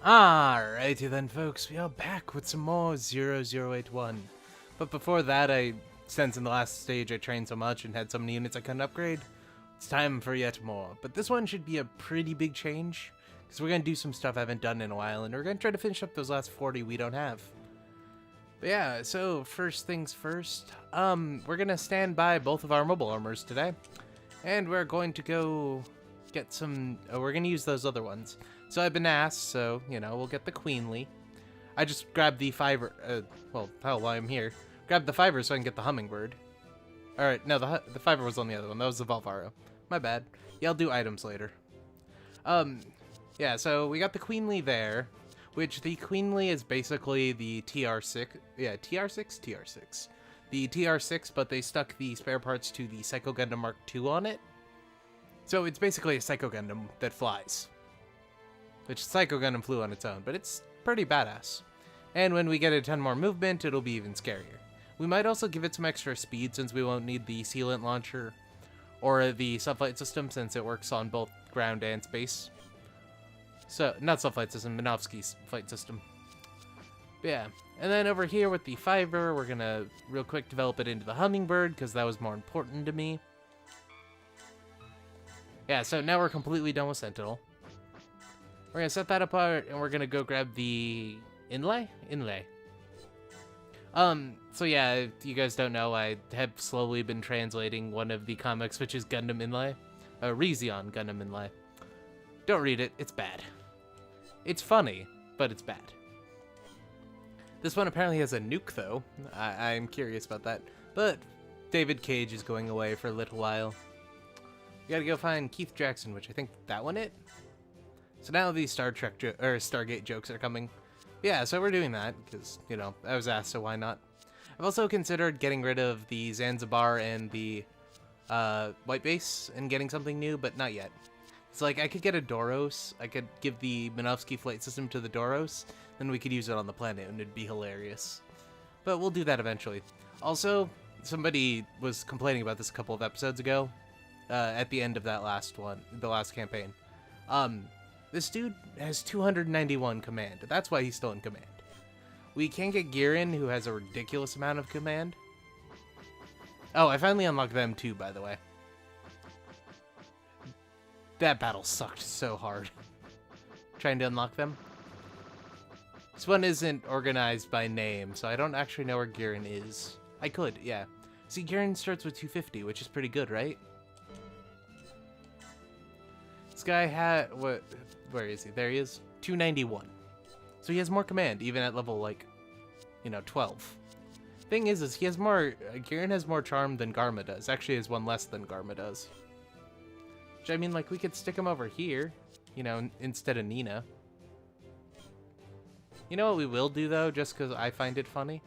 Alrighty then, folks, we are back with some more 0081. But before that, since in the last stage I trained so much and had so many units I couldn't upgrade, it's time for yet more. But this one should be a pretty big change, because we're going to do some stuff I haven't done in a while, and we're going to try to finish up those last 40 we don't have. But yeah, so first things first, we're going to stand by both of our mobile armors today, and we're going to go get some, we're going to use those other ones. So I've been asked, so, you know, we'll get the Queenly. I just grabbed the fiver, well, hell, while I'm here, grab the fiver so I can get the Hummingbird. Alright, no, the fiver was on the other one. That was the Volvaro. My bad. Yeah, I'll do items later. Yeah, so we got the Queenly there, which the Queenly is basically the TR6. Yeah, TR6? TR6. The TR6, but they stuck the spare parts to the Psycho Gundam Mark II on it. So it's basically a Psycho Gundam that flies. Which Psycho Gundam flew on its own, but it's pretty badass. And when we get a ton more movement, it'll be even scarier. We might also give it some extra speed since we won't need the Sealant Launcher or the Subflight System since it works on both ground and space. So, not Subflight System, Minovsky's flight system. But yeah, and then over here with the fiver, we're gonna real quick develop it into the Hummingbird because that was more important to me. Yeah, so now we're completely done with Sentinel. We're going to set that apart, and we're going to go grab the inlay? Inlay. So yeah, if you guys don't know, I have slowly been translating one of the comics, which is Gundam Inlay. Rizion Gundam Inlay. Don't read it, it's bad. It's funny, but it's bad. This one apparently has a nuke, though. I'm curious about that. But David Cage is going away for a little while. We gotta go find Keith Jackson, which I think that one it? So now these Star Trek or Stargate jokes are coming. Yeah, so we're doing that because, you know, I was asked, so why not? I've also considered getting rid of the Zanzibar and the White Base and getting something new, but not yet. It's like I could get a Doros. I could give the Minovsky flight system to the Doros, then we could use it on the planet and it'd be hilarious. But we'll do that eventually. Also, somebody was complaining about this a couple of episodes ago at the end of that last one, the last campaign. This dude has 291 command. That's why he's still in command. We can get Girin, who has a ridiculous amount of command. Oh, I finally unlocked them too, by the way. That battle sucked so hard. Trying to unlock them. This one isn't organized by name, so I don't actually know where Girin is. I could, yeah. See, Girin starts with 250, which is pretty good, right? This guy had, what, where is he? There he is. 291. So he has more command, even at level, like, you know, 12. Thing is he has more, Girin has more charm than Garma does. Actually, he has one less than Garma does. Which, I mean, like, we could stick him over here, you know, instead of Nina. You know what we will do, though, just because I find it funny?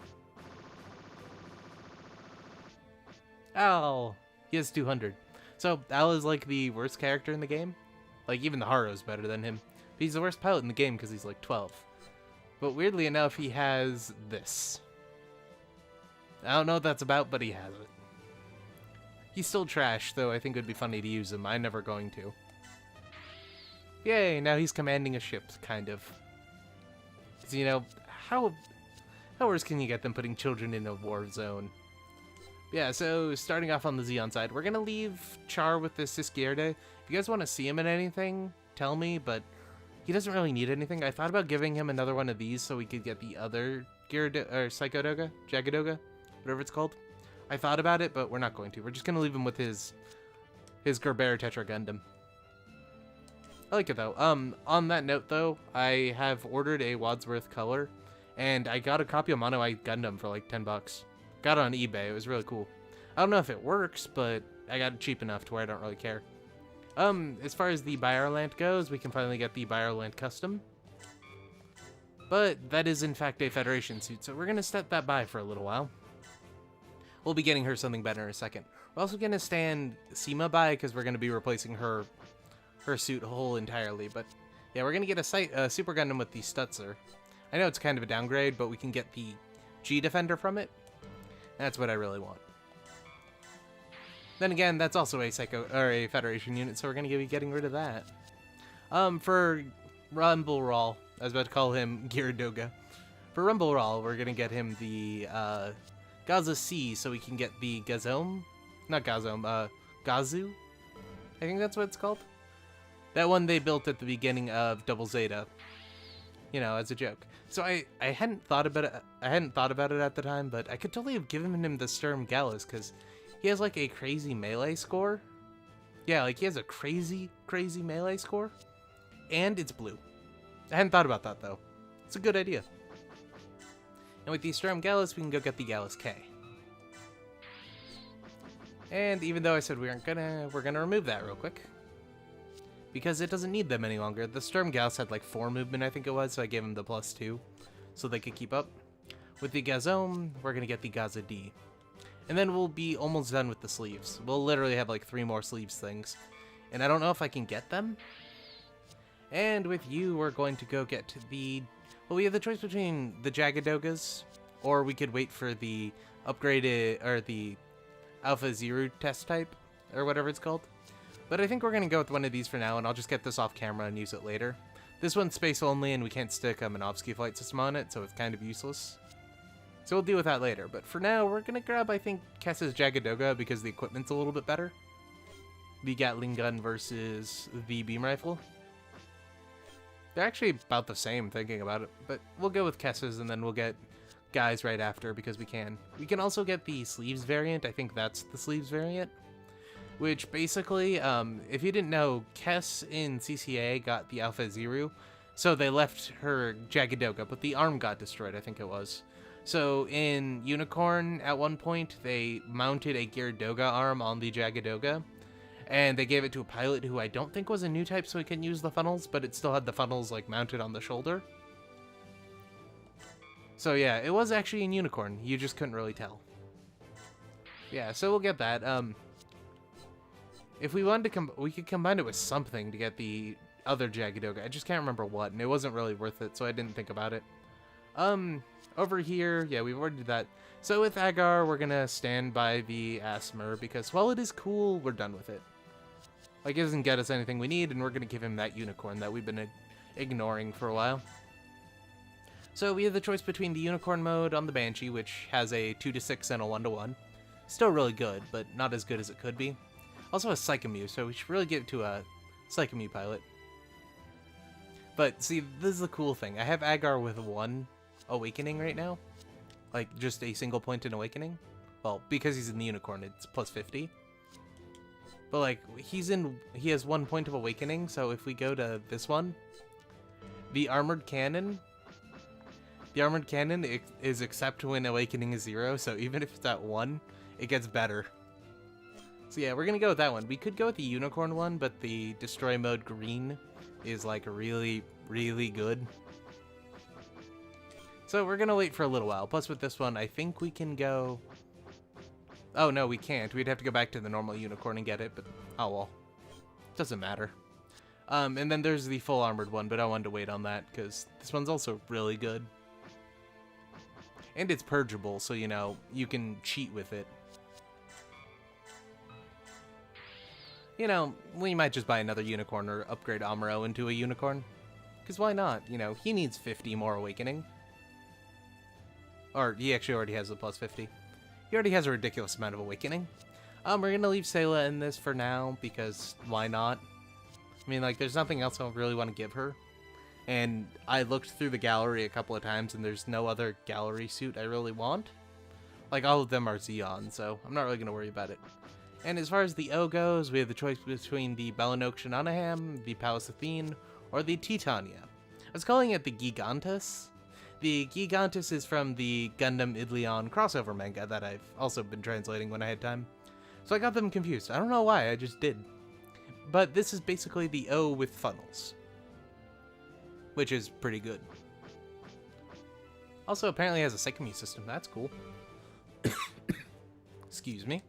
Al! He has 200. So, Al is, like, the worst character in the game. Like, even the Haru's better than him. But he's the worst pilot in the game because he's, like, 12. But weirdly enough, he has this. I don't know what that's about, but he has it. He's still trash, though I think it would be funny to use him. I'm never going to. Yay, now he's commanding a ship, kind of. Because, you know, how worse can you get than putting children in a war zone? Yeah, so starting off on the Xeon side, we're going to leave Char with this Siskierde. If you guys want to see him in anything, tell me, but he doesn't really need anything. I thought about giving him another one of these so we could get the other Psychodoga? Jagadoga? Whatever it's called. I thought about it, but we're not going to. We're just going to leave him with his Gerber Tetra Gundam. I like it, though. On that note, though, I have ordered a Wadsworth color, and I got a copy of Mono Eye Gundam for like 10 bucks. Got it on eBay. It was really cool. I don't know if it works, but I got it cheap enough to where I don't really care. As far as the Biolant goes, we can finally get the Biolant Custom. But that is, in fact, a Federation suit, so we're going to set that by for a little while. We'll be getting her something better in a second. We're also going to stand Seema by, because we're going to be replacing her suit whole entirely. But, yeah, we're going to get a Super Gundam with the Stutzer. I know it's kind of a downgrade, but we can get the G-Defender from it. That's what I really want. Then again, that's also a Federation unit, so we're gonna be getting rid of that. For Rumble Raw, I was about to call him Gyaradoga. For Rumble Raw, we're gonna get him the Gaza C, so we can get the Gazome, not Gazome, Gazu. I think that's what it's called. That one they built at the beginning of Double Zeta. You know, as a joke. So I hadn't thought about it. I hadn't thought about it at the time, but I could totally have given him the Sturm Gallus because he has like a crazy melee score. Yeah, like he has a crazy melee score, and it's blue. I hadn't thought about that though. It's a good idea. And with the Sturm Gallus, we can go get the Gallus K. And even though I said we aren't gonna, we're gonna remove that real quick. Because it doesn't need them any longer. The Sturm Gallus had like 4 movement, I think it was, so I gave him the +2. So they could keep up. With the Gazome, we're gonna get the Gaza D. And then we'll be almost done with the sleeves. We'll literally have like 3 more sleeves things. And I don't know if I can get them. And with you, we're going to go get the... Well, we have the choice between the Jagadogas, or we could wait for the upgraded, or the Alpha Zero test type, or whatever it's called. But I think we're going to go with one of these for now, and I'll just get this off camera and use it later. This one's space only, and we can't stick a Minovsky flight system on it, so it's kind of useless. So we'll deal with that later, but for now, we're going to grab, I think, Kessa's Jagadoga, because the equipment's a little bit better. The Gatling gun versus the beam rifle. They're actually about the same, thinking about it, but we'll go with Kessa's, and then we'll get guys right after, because we can. We can also get the sleeves variant. I think that's the sleeves variant. Which basically, if you didn't know, Kess in CCA got the Alpha Zero, so they left her Jagadoga, but the arm got destroyed, I think it was. So in Unicorn, at one point, they mounted a Gyaradoga arm on the Jagadoga, and they gave it to a pilot who I don't think was a new type, so he couldn't use the funnels, but it still had the funnels like mounted on the shoulder. So yeah, it was actually in Unicorn, you just couldn't really tell. Yeah, so we'll get that. If we wanted to we could combine it with something to get the other Jagadoga. I just can't remember what, and it wasn't really worth it, so I didn't think about it. Over here, yeah, we've already did that. So with Agar, we're gonna stand by the Asmer, because while it is cool, we're done with it. Like, it doesn't get us anything we need, and we're gonna give him that Unicorn that we've been ignoring for a while. So we have the choice between the Unicorn mode on the Banshee, which has a 2-6 and a 1-1. Still really good, but not as good as it could be. Also a Psychomew, so we should really get to a Psychomew pilot. But see, this is the cool thing. I have Agar with 1 Awakening right now. Like, just a single point in Awakening. Well, because he's in the Unicorn, it's +50. But like, he has 1 point of Awakening, so if we go to this one, the Armored Cannon is except when Awakening is 0, so even if it's at 1, it gets better. So yeah, we're gonna go with that one. We could go with the Unicorn one, but the Destroy Mode Green is like really good. So we're gonna wait for a little while. Plus with this one, I think we can go... Oh no, we can't. We'd have to go back to the normal Unicorn and get it, but oh well. Doesn't matter. And then there's the full armored one, but I wanted to wait on that, because this one's also really good. And it's purgeable, so you know, you can cheat with it. You know, we might just buy another Unicorn or upgrade Amuro into a Unicorn. Because why not? You know, he needs 50 more Awakening. Or, he actually already has the +50. He already has a ridiculous amount of Awakening. We're gonna leave Sayla in this for now, because why not? I mean, like, there's nothing else I really want to give her. And I looked through the gallery a couple of times, and there's no other gallery suit I really want. Like, all of them are Xeon, so I'm not really gonna worry about it. And as far as the O goes, we have the choice between the Belanoke Shananaham, the Pallas Athene, or the Titania. I was calling it the Gigantus. The Gigantus is from the Gundam Idleon crossover manga that I've also been translating when I had time. So I got them confused. I don't know why, I just did. But this is basically the O with funnels, which is pretty good. Also, apparently has a Psychomew system. That's cool. Excuse me.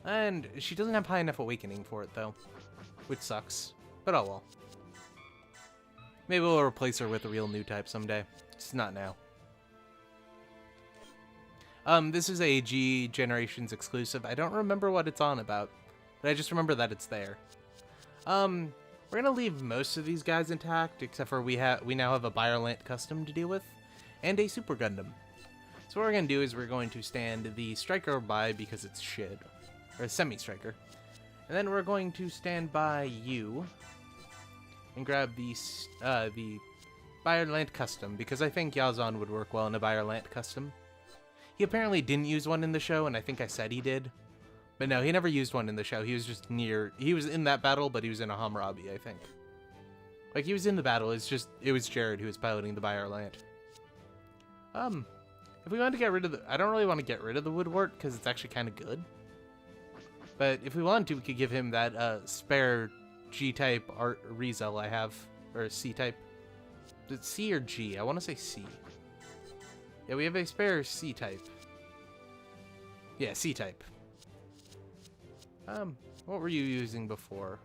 And she doesn't have high enough Awakening for it, though, which sucks. But oh well. Maybe we'll replace her with a real new type someday. Just not now. This is a G Generations exclusive. I don't remember what it's on about, but I just remember that it's there. We're gonna leave most of these guys intact, except for we now have a Biolant custom to deal with, and a Super Gundam. So what we're gonna do is we're going to stand the Striker by because it's shit, or a Semi-Striker, and then we're going to stand by you and grab the Biolant custom because I think Yazan would work well in a Biolant custom. He apparently didn't use one in the show, and I think I said he did. But no, he never used one in the show. He was just he was in that battle, but he was in a Hammurabi, I think. Like, he was in the battle, it was Jared who was piloting the Biolant. If we want to get rid of I don't really want to get rid of the Woodwort, because it's actually kind of good. But if we wanted to, we could give him that spare G-type art Rizel I have, or C-type. Is it C or G? I want to say C. Yeah, we have a spare C-type. Yeah, C-type. What were you using before?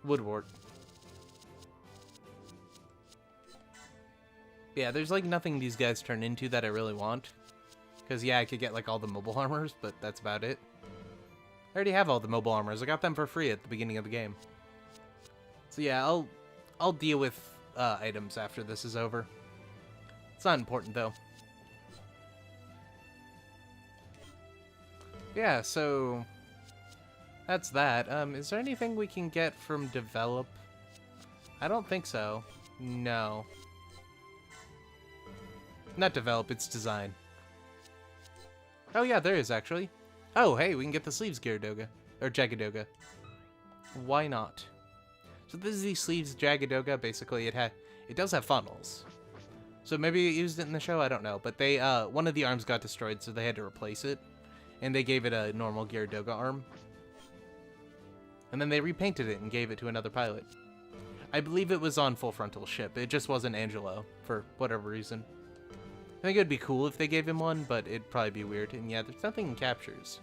Woodwort. Yeah, there's like nothing these guys turn into that I really want. Because yeah, I could get like all the mobile armors, but that's about it. I already have all the mobile armors. I got them for free at the beginning of the game. So yeah, I'll deal with items after this is over. It's not important though. Yeah, so that's that. Is there anything we can get from develop? I don't think so. No. Not develop, it's design. Oh yeah, there is actually. Oh, hey, we can get the sleeves Gyaradoga. Or Jagadoga. Why not? So this is the sleeves Jagadoga. Basically, it does have funnels. So maybe it used it in the show, I don't know. But they one of the arms got destroyed, so they had to replace it. And they gave it a normal Gyaradoga arm. And then they repainted it and gave it to another pilot. I believe it was on full frontal ship. It just wasn't Angelo, for whatever reason. I think it would be cool if they gave him one, but it'd probably be weird. And yeah, there's nothing in captures.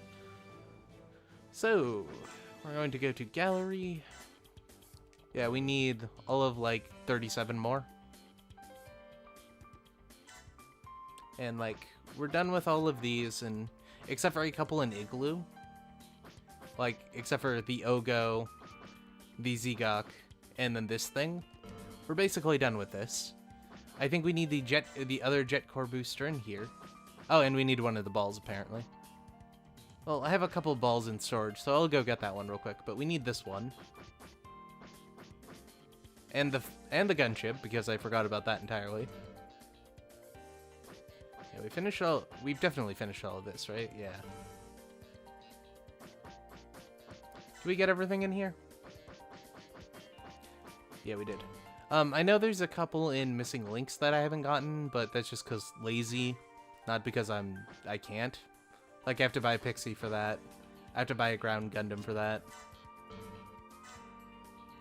So, we're going to go to gallery. Yeah, we need all of like 37 more. And like, we're done with all of these, and except for a couple in Igloo. Like, except for the Ogo, the Zegok, and then this thing. We're basically done with this. I think we need the other Jet Core booster in here. Oh, and we need one of the balls, apparently. Well, I have a couple of balls in storage, so I'll go get that one real quick. But we need this one. And the gunship, because I forgot about that entirely. Yeah, we've definitely finished all of this, right? Yeah. Did we get everything in here? Yeah, we did. I know there's a couple in missing links that I haven't gotten, but that's just because lazy, not because I can't. Like, I have to buy a Pixie for that. I have to buy a Ground Gundam for that.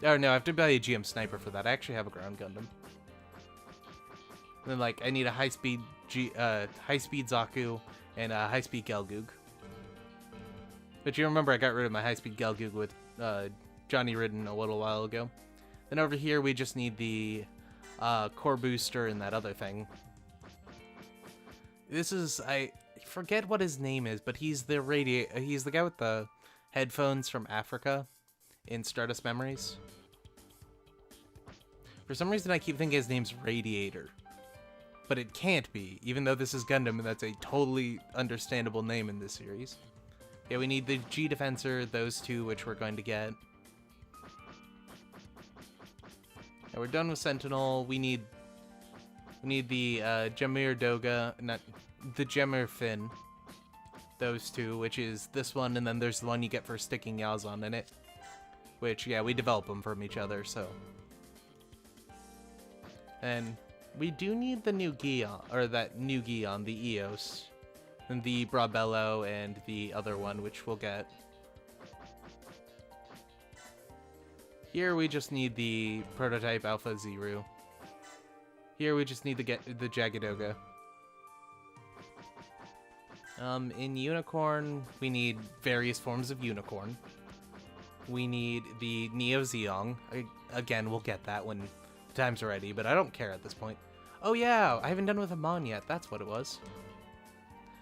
Oh no, I have to buy a GM Sniper for that. I actually have a Ground Gundam. And then, like, I need a high-speed Zaku and a high-speed Gelgoog. But you remember I got rid of my high-speed Gelgoog with Johnny Ridden a little while ago. Then over here, we just need the core booster and that other thing. This is, I forget what his name is, but he's the guy with the headphones from Africa in Stardust Memories. For some reason, I keep thinking his name's Radiator. But it can't be, even though this is Gundam, and that's a totally understandable name in this series. Yeah, we need the G Defensor, those two, which we're going to get. Yeah, we're done with Sentinel. We need the Jamir Doga, not the Jamir Fin. Those two, which is this one, and then there's the one you get for sticking Yazan in it. Which, yeah, we develop them from each other, so. And we do need the new Gion, or that new Gion, the Eos. And the Brabello and the other one, which we'll get. Here we just need the prototype Alpha Zero. Here we just need the Jagadoga. In Unicorn, we need various forms of Unicorn. We need the Neo Zeong. Again, we'll get that when the time's ready, but I don't care at this point. Oh yeah, I haven't done with Haman yet. That's what it was.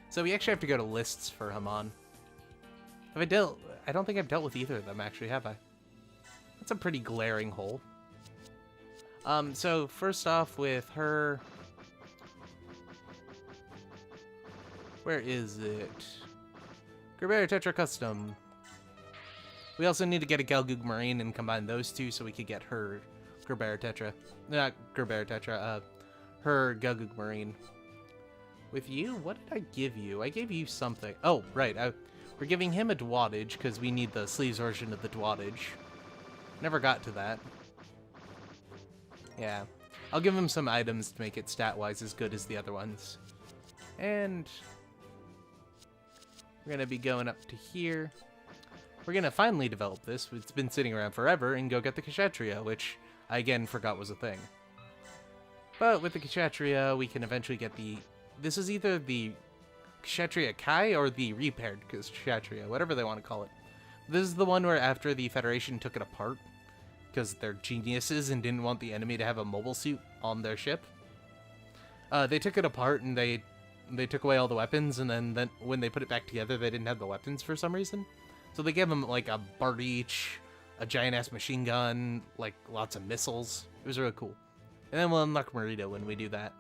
So we actually have to go to lists for Haman. I don't think I've dealt with either of them, actually, have I? It's a pretty glaring hole. So first off with her... Where is it? Gerber Tetra Custom. We also need to get a Galgoog Marine and combine those two so we could get her Gerber Tetra. Not Gerber Tetra, her Galgoog Marine. With you, what did I give you? I gave you something. Oh, right. We're giving him a Dwattage because we need the sleeves version of the Dwattage. Never got to that. Yeah. I'll give him some items to make it stat-wise as good as the other ones. And we're going to be going up to here. We're going to finally develop this. It's been sitting around forever and go get the Kshatriya, which I again forgot was a thing. But with the Kshatriya, we can eventually get the... This is either the Kshatriya Kai or the repaired Kshatriya, whatever they want to call it. This is the one where after the Federation took it apart, because they're geniuses and didn't want the enemy to have a mobile suit on their ship. They took it apart and they took away all the weapons, and then when they put it back together, they didn't have the weapons for some reason. So they gave them like a Bard each, a giant-ass machine gun, like lots of missiles. It was really cool. And then we'll unlock Marita when we do that.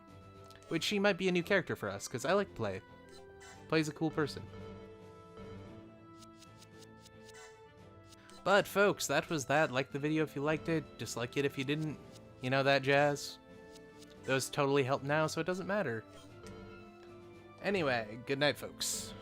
Which she might be a new character for us, because I like Play. Play's a cool person. But folks, that was that. Like the video if you liked it, dislike it if you didn't. You know that jazz? Those totally help now, so it doesn't matter. Anyway, good night, folks.